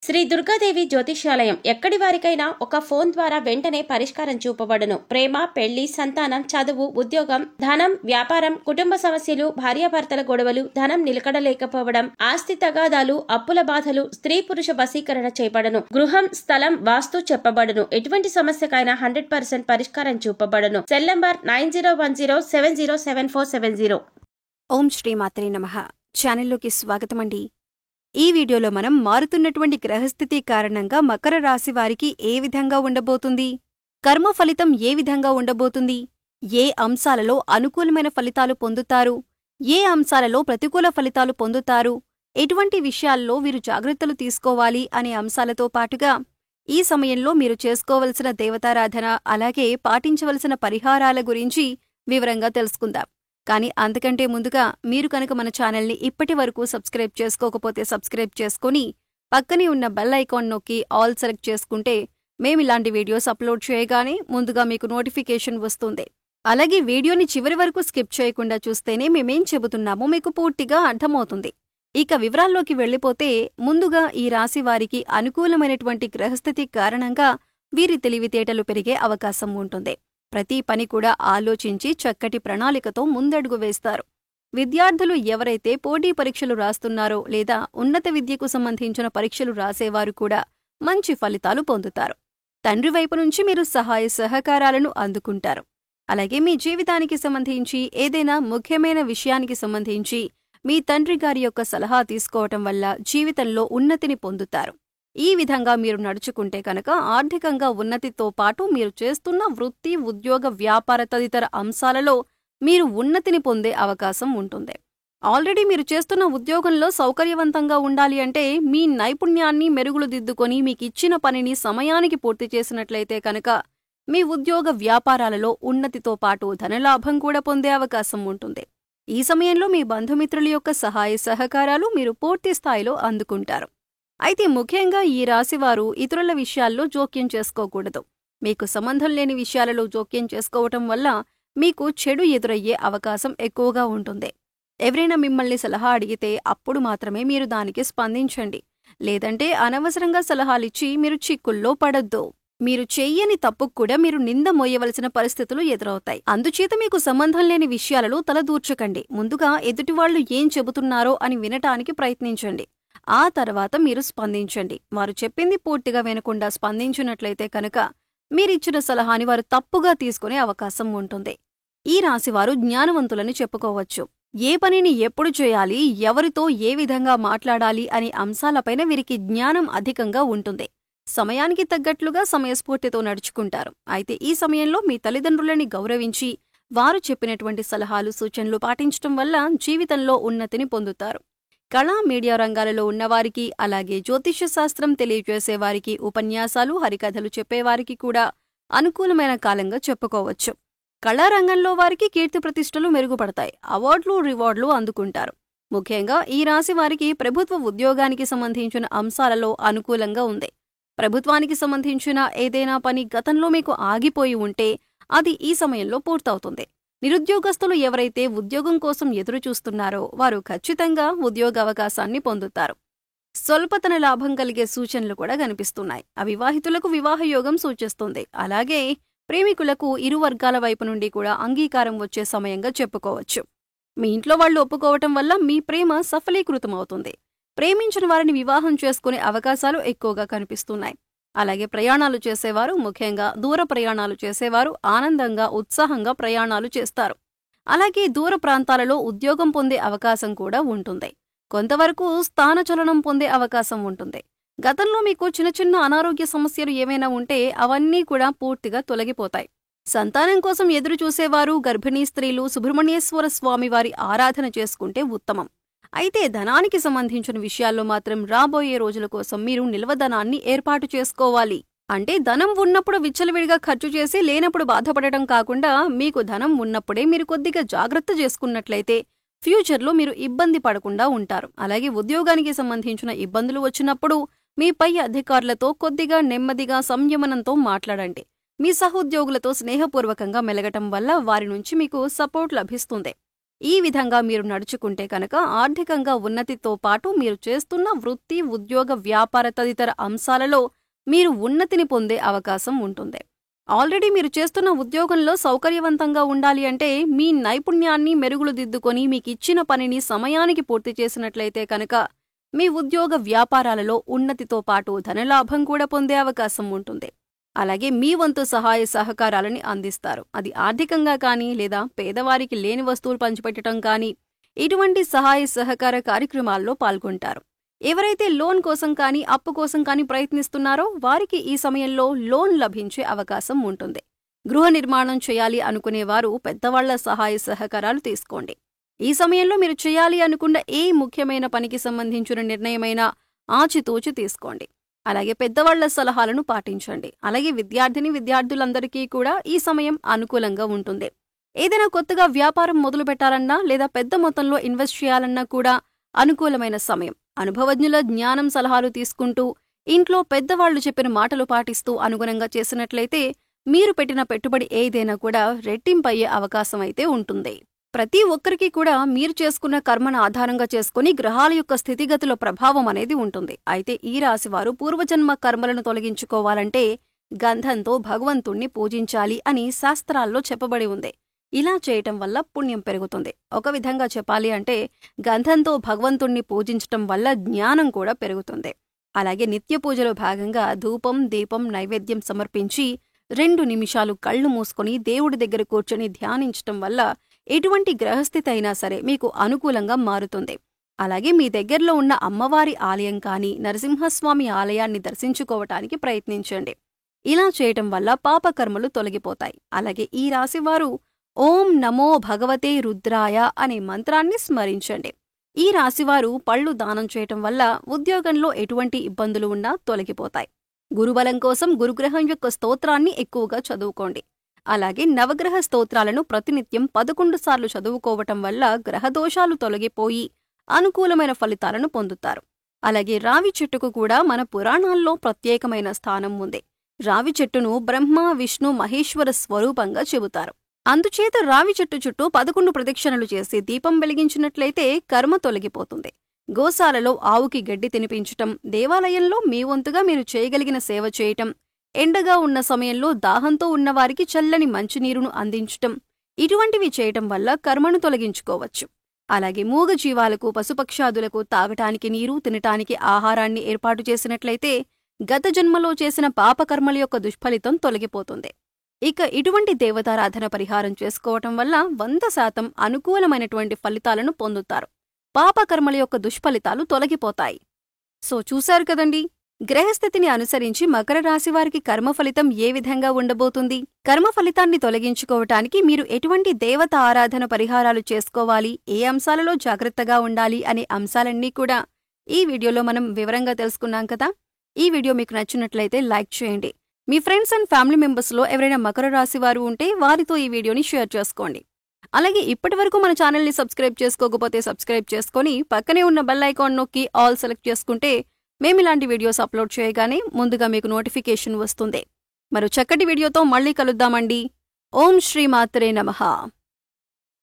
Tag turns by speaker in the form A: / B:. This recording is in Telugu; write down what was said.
A: శ్రీ దుర్గాదేవి జ్యోతిష్యాలయం ఎక్కడి వారికైనా ఒక ఫోన్ ద్వారా వెంటనే పరిష్కారం చూపబడును. ప్రేమ, పెళ్లి, సంతానం, చదువు, ఉద్యోగం, ధనం, వ్యాపారం, కుటుంబ సమస్యలు, భార్యాభర్తల గొడవలు, ధనం నిలకడలేకపోవడం, ఆస్తి తగాదాలు, అప్పుల బాధలు, స్త్రీ పురుష వశీకరణ చేయబడను. గృహం, స్థలం, వాస్తు చెప్పబడును. ఎటువంటి సమస్యకైనా 100% పరిష్కారం చూపబడును. Cell number 9010707470.
B: ఓం శ్రీమాత్రే నమః. ఛానల్లోకి స్వాగతమండి. ఈ వీడియోలో మనం మారుతున్నటువంటి గ్రహస్థితి కారణంగా మకర రాశి వారికి ఏ విధంగా ఉండబోతుంది, కర్మ ఫలితం ఏ విధంగా ఉండబోతుంది, ఏ అంశాలలో అనుకూలమైన ఫలితాలు పొందుతారు, ఏ అంశాలలో ప్రతికూల ఫలితాలు పొందుతారు, ఎటువంటి విషయాల్లో వీరు జాగ్రత్తలు తీసుకోవాలి అనే అంశాలతో పాటుగా ఈ సమయంలో మీరు చేసుకోవలసిన దేవతారాధన అలాగే పాటించవలసిన పరిహారాల గురించి వివరంగా తెలుసుకుందాం. కానీ అంతకంటే ముందుగా మీరు కనుక మన ఛానల్ని ఇప్పటి వరకు సబ్స్క్రైబ్ చేసుకోకపోతే సబ్స్క్రైబ్ చేసుకుని పక్కనే ఉన్న బెల్ ఐకాన్ నొక్కి ఆల్ సెలెక్ట్ చేసుకుంటే మేమిలాంటి వీడియోస్ అప్లోడ్ చేయగానే ముందుగా మీకు నోటిఫికేషన్ వస్తుంది. అలాగే వీడియోని చివరి వరకు స్కిప్ చేయకుండా చూస్తేనే మేమేం చెబుతున్నామో మీకు పూర్తిగా అర్థమవుతుంది. ఇక వివరాల్లోకి వెళ్ళిపోతే ముందుగా ఈ రాశి వారికి అనుకూలమైనటువంటి గ్రహస్థితి కారణంగా వీరి తెలివితేటలు పెరిగే అవకాశం ఉంటుంది. ప్రతి పని కూడా ఆలోచించి చక్కటి ప్రణాళికతో ముందడుగు వేస్తారు. విద్యార్థులు ఎవరైతే పోటీ పరీక్షలు రాస్తున్నారో లేదా ఉన్నత విద్యకు సంబంధించిన పరీక్షలు రాసేవారు కూడా మంచి ఫలితాలు పొందుతారు. తండ్రి వైపు నుంచి మీరు సహాయ సహకారాలను అందుకుంటారు. అలాగే మీ జీవితానికి సంబంధించి ఏదైనా ముఖ్యమైన విషయానికి సంబంధించి మీ తండ్రి గారి యొక్క సలహా తీసుకోవటం వల్ల జీవితంలో ఉన్నతిని పొందుతారు. ఈ విధంగా మీరు నడుచుకుంటే కనుక ఆర్థికంగా ఉన్నతితో పాటు మీరు చేస్తున్న వృత్తి, ఉద్యోగ, వ్యాపార తదితర అంశాలలో మీరు ఉన్నతిని పొందే అవకాశం ఉంటుంది. ఆల్రెడీ మీరు చేస్తున్న ఉద్యోగంలో సౌకర్యవంతంగా ఉండాలి అంటే మీ నైపుణ్యాన్ని మెరుగులు దిద్దుకొని మీకిచ్చిన పనిని సమయానికి పూర్తి చేసినట్లయితే కనుక మీ ఉద్యోగ వ్యాపారాలలో ఉన్నతితో పాటు ధనలాభం కూడా పొందే అవకాశం ఉంటుంది. ఈ సమయంలో మీ బంధుమిత్రుల యొక్క సహాయ సహకారాలు మీరు పూర్తి స్థాయిలో అందుకుంటారు. అయితే ముఖ్యంగా ఈ రాశివారు ఇతరుల విషయాల్లో జోక్యం చేసుకోకూడదు. మీకు సంబంధం లేని విషయాలలో జోక్యం చేసుకోవటం వల్ల మీకు చెడు ఎదురయ్యే అవకాశం ఎక్కువగా ఉంటుంది. ఎవరైనా మిమ్మల్ని సలహా అడిగితే అప్పుడు మాత్రమే మీరు దానికి స్పందించండి. లేదంటే అనవసరంగా సలహాలిచ్చి మీరు చిక్కుల్లో పడొద్దు. మీరు చెయ్యని తప్పుకు కూడా మీరు నింద మోయవలసిన పరిస్థితులు ఎదురవుతాయి. అందుచేత మీకు సంబంధం లేని విషయాలలో తలదూర్చకండి. ముందుగా ఎదుటివాళ్లు ఏం చెబుతున్నారో అని వినటానికి ప్రయత్నించండి. ఆ తర్వాత మీరు స్పందించండి. వారు చెప్పింది పూర్తిగా వినకుండా స్పందించినట్లయితే కనుక మీరిచ్చిన సలహాని వారు తప్పుగా తీసుకునే అవకాశం ఉంటుంది. ఈ రాశివారు జ్ఞానవంతులని చెప్పుకోవచ్చు. ఏ పనిని ఎప్పుడు చేయాలి, ఎవరితో ఏ విధంగా మాట్లాడాలి అనే అంశాలపైన వీరికి జ్ఞానం అధికంగా ఉంటుంది. సమయానికి తగ్గట్లుగా సమయస్ఫూర్తితో నడుచుకుంటారు. అయితే ఈ సమయంలో మీ తల్లిదండ్రులని గౌరవించి వారు చెప్పినటువంటి సలహాలు, సూచనలు పాటించటం వల్ల జీవితంలో ఉన్నతిని పొందుతారు. కళా, మీడియా రంగాలలో ఉన్నవారికి అలాగే జ్యోతిష్య శాస్త్రం తెలియజేసేవారికి, ఉపన్యాసాలు, హరికథలు చెప్పేవారికి కూడా అనుకూలమైన కాలంగా చెప్పుకోవచ్చు. కళారంగంలో వారికి కీర్తి ప్రతిష్టలు మెరుగుపడతాయి. అవార్డులు, రివార్డులు అందుకుంటారు. ముఖ్యంగా ఈ రాశి వారికి ప్రభుత్వ ఉద్యోగానికి సంబంధించిన అంశాలలో అనుకూలంగా ఉంది. ప్రభుత్వానికి సంబంధించిన ఏదైనా పని గతంలో మీకు ఆగిపోయి ఉంటే అది ఈ సమయంలో పూర్తవుతుంది. నిరుద్యోగస్తులు ఎవరైతే ఉద్యోగం కోసం ఎదురుచూస్తున్నారో వారు ఖచ్చితంగా ఉద్యోగావకాశాన్ని పొందుతారు. స్వల్పతన లాభం కలిగే సూచనలు కూడా కనిపిస్తున్నాయి. అవివాహితులకు వివాహయోగం సూచిస్తుంది. అలాగే ప్రేమికులకు ఇరు వర్గాల వైపు నుండి కూడా అంగీకారం వచ్చే సమయంగా చెప్పుకోవచ్చు. మీ ఇంట్లో వాళ్లు ఒప్పుకోవటం వల్ల మీ ప్రేమ సఫలీకృతమవుతుంది. ప్రేమించిన వారిని వివాహం చేసుకునే అవకాశాలు ఎక్కువగా కనిపిస్తున్నాయి. అలాగే ప్రయాణాలు చేసేవారు, ముఖ్యంగా దూర ప్రయాణాలు చేసేవారు ఆనందంగా, ఉత్సాహంగా ప్రయాణాలు చేస్తారు. అలాగే దూర ప్రాంతాలలో ఉద్యోగం పొందే అవకాశం కూడా ఉంటుంది. కొంతవరకు స్థానచలనం పొందే అవకాశం ఉంటుంది. గతంలో మీకు చిన్న చిన్న అనారోగ్య సమస్యలు ఏమైనా ఉంటే అవన్నీ కూడా పూర్తిగా తొలగిపోతాయి. సంతానం కోసం ఎదురు చూసేవారు, గర్భిణీ స్త్రీలు సుబ్రహ్మణ్యేశ్వర స్వామి వారి ఆరాధన చేసుకుంటే ఉత్తమం. అయితే ధనానికి సంబంధించిన విషయాల్లో మాత్రం రాబోయే రోజుల కోసం మీరు నిల్వధనాన్ని ఏర్పాటు చేసుకోవాలి. అంటే ధనం ఉన్నప్పుడు విచ్చలవిడిగా ఖర్చు చేసి లేనప్పుడు బాధపడటం కాకుండా మీకు ధనం ఉన్నప్పుడే మీరు కొద్దిగా జాగ్రత్త చేసుకున్నట్లయితే ఫ్యూచర్లో మీరు ఇబ్బంది పడకుండా ఉంటారు. అలాగే ఉద్యోగానికి సంబంధించిన ఇబ్బందులు వచ్చినప్పుడు మీ పై అధికారులతో కొద్దిగా నెమ్మదిగా సంయమనంతో మాట్లాడండి. మీ సహోద్యోగులతో స్నేహపూర్వకంగా మెలగటం వల్ల వారి నుంచి మీకు సపోర్ట్ లభిస్తుంది. ఈ విధంగా మీరు నడుచుకుంటే కనుక ఆర్థికంగా ఉన్నతితో పాటు మీరు చేస్తున్న వృత్తి, ఉద్యోగ, వ్యాపార తదితర అంశాలలో మీరు ఉన్నతిని పొందే అవకాశం ఉంటుంది. ఆల్రెడీ మీరు చేస్తున్న ఉద్యోగంలో సౌకర్యవంతంగా ఉండాలి అంటే మీ నైపుణ్యాన్ని మెరుగులు దిద్దుకొని మీకిచ్చిన పనిని సమయానికి పూర్తి చేసినట్లయితే కనుక మీ ఉద్యోగ వ్యాపారాలలో ఉన్నతితో పాటు ధనలాభం కూడా పొందే అవకాశం ఉంటుంది. అలాగే మీ వంతు సహాయ సహకారాలని అందిస్తారు. అది ఆర్థికంగా కానీ లేదా పేదవారికి లేని వస్తువులు పంచిపెట్టడం కానీ ఇటువంటి సహాయ సహకార కార్యక్రమాల్లో పాల్గొంటారు. ఎవరైతే లోన్ కోసం కానీ అప్పు కోసం కానీ ప్రయత్నిస్తున్నారో వారికి ఈ సమయంలో లోన్ లభించే అవకాశం ఉంటుంది. గృహ నిర్మాణం చేయాలి అనుకునేవారు పెద్దవాళ్ల సహాయ సహకారాలు తీసుకోండి. ఈ సమయంలో మీరు చేయాలి అనుకున్న ఏ ముఖ్యమైన పనికి సంబంధించిన నిర్ణయమైనా ఆచితూచి తీసుకోండి. అలాగే పెద్దవాళ్ల సలహాలను పాటించండి. అలాగే విద్యార్థులందరికీ కూడా ఈ సమయం అనుకూలంగా ఉంటుంది. ఏదైనా కొత్తగా వ్యాపారం మొదలు పెట్టాలన్నా లేదా పెద్ద మొత్తంలో ఇన్వెస్ట్ చేయాలన్నా కూడా అనుకూలమైన సమయం. అనుభవజ్ఞుల జ్ఞానం సలహాలు తీసుకుంటూ ఇంట్లో పెద్దవాళ్లు చెప్పిన మాటలు పాటిస్తూ అనుగుణంగా చేసినట్లయితే మీరు పెట్టిన పెట్టుబడి ఏదైనా కూడా రెట్టింపయ్యే అవకాశం అయితే ఉంటుంది. ప్రతి ఒక్కరికి కూడా మీరు చేసుకున్న కర్మను ఆధారంగా చేసుకుని గ్రహాల యొక్క స్థితిగతుల ప్రభావం అనేది ఉంటుంది. అయితే ఈ రాశివారు పూర్వజన్మ కర్మలను తొలగించుకోవాలంటే గంధంతో భగవంతుణ్ణి పూజించాలి అని శాస్త్రాల్లో చెప్పబడి ఉంది. ఇలా చేయటం వల్ల పుణ్యం పెరుగుతుంది. ఒక విధంగా చెప్పాలి అంటే గంధంతో భగవంతుణ్ణి పూజించటం వల్ల జ్ఞానం కూడా పెరుగుతుంది. అలాగే నిత్య పూజలో భాగంగా ధూపం, దీపం, నైవేద్యం సమర్పించి 2 నిమిషాలు కళ్ళు మూసుకొని దేవుడి దగ్గర కూర్చొని ధ్యానించటం వల్ల ఎటువంటి గ్రహస్థితి అయినా సరే మీకు అనుకూలంగా మారుతుంది. అలాగే మీ దగ్గరలో ఉన్న అమ్మవారి ఆలయం కానీ నరసింహస్వామి ఆలయాన్ని దర్శించుకోవటానికి ప్రయత్నించండి. ఇలా చేయటం వల్ల పాపకర్మలు తొలగిపోతాయి. అలాగే ఈ రాశివారు ఓం నమో భగవతే రుద్రాయ అనే మంత్రాన్ని స్మరించండి. ఈ రాశివారు పళ్ళు దానం చేయటం వల్ల ఉద్యోగంలో ఎటువంటి ఇబ్బందులు ఉన్నా తొలగిపోతాయి. గురుబలం కోసం గురుగ్రహం యొక్క స్తోత్రాన్ని ఎక్కువగా చదువుకోండి. అలాగే నవగ్రహ స్తోత్రాలను ప్రతినిత్యం 11 సార్లు చదువుకోవటం వల్ల గ్రహదోషాలు తొలగిపోయి అనుకూలమైన ఫలితాలను పొందుతారు. అలాగే రావి చెట్టుకు కూడా మన పురాణాల్లో ప్రత్యేకమైన స్థానం ఉంది. రావి చెట్టును బ్రహ్మ, విష్ణు, మహేశ్వర స్వరూపంగా చెబుతారు. అందుచేత రావి చెట్టు చుట్టూ 11 ప్రదక్షిణలు చేసి దీపం వెలిగించినట్లయితే కర్మ తొలగిపోతుంది. గోశాలలో ఆవుకి గడ్డి తినిపించటం, దేవాలయంలో మీ వంతుగా మీరు చేయగలిగిన సేవ చేయటం, ఎండగా ఉన్న సమయంలో దాహంతో ఉన్నవారికి చల్లని మంచినీరును అందించటం, ఇటువంటివి చేయటం వల్ల కర్మను తొలగించుకోవచ్చు. అలాగే మూగ జీవాలకు, పశుపక్షాదులకు తాగటానికి నీరు, తినటానికి ఆహారాన్ని ఏర్పాటు చేసినట్లయితే గత జన్మలో చేసిన పాపకర్మల యొక్క దుష్ఫలితం తొలగిపోతుంది. ఇక ఇటువంటి దేవతారాధన పరిహారం చేసుకోవటం వల్ల 100% అనుకూలమైనటువంటి ఫలితాలను పొందుతారు. పాపకర్మల యొక్క దుష్ఫలితాలు తొలగిపోతాయి. సో చూశారు కదండి, గ్రహస్థితిని అనుసరించి మకర రాశి వారికి కర్మ ఫలితం ఏ విధంగా ఉండబోతుంది. కర్మ ఫలితాన్ని తొలగించుకోవటానికి మీరు ఎటువంటి దేవత ఆరాధన పరిహారాలు చేసుకోవాలి, ఏ అంశాలలో జాగ్రత్తగా ఉండాలి అనే అంశాలన్నీ కూడా ఈ వీడియోలో మనం వివరంగా తెలుసుకున్నాం కదా. ఈ వీడియో మీకు నచ్చినట్లయితే లైక్ చేయండి. మీ ఫ్రెండ్స్ అండ్ ఫ్యామిలీ మెంబర్స్లో ఎవరైనా మకర రాశి వారు ఉంటే వారితో ఈ వీడియోని షేర్ చేసుకోండి. అలాగే ఇప్పటివరకు మన ఛానల్ని సబ్స్క్రైబ్ చేసుకోకపోతే సబ్స్క్రైబ్ చేసుకొని పక్కనే ఉన్న బెల్ ఐకాన్ నొక్కి ఆల్ సెలెక్ట్ చేసుకుంటే మేమిలాంటి వీడియోస్ అప్లోడ్ చేయగానే ముందుగా మీకు నోటిఫికేషన్ వస్తుంది. మరో చక్కటి వీడియోతో మళ్ళీ కలుద్దామండి. ఓం శ్రీ మాత్రే నమః.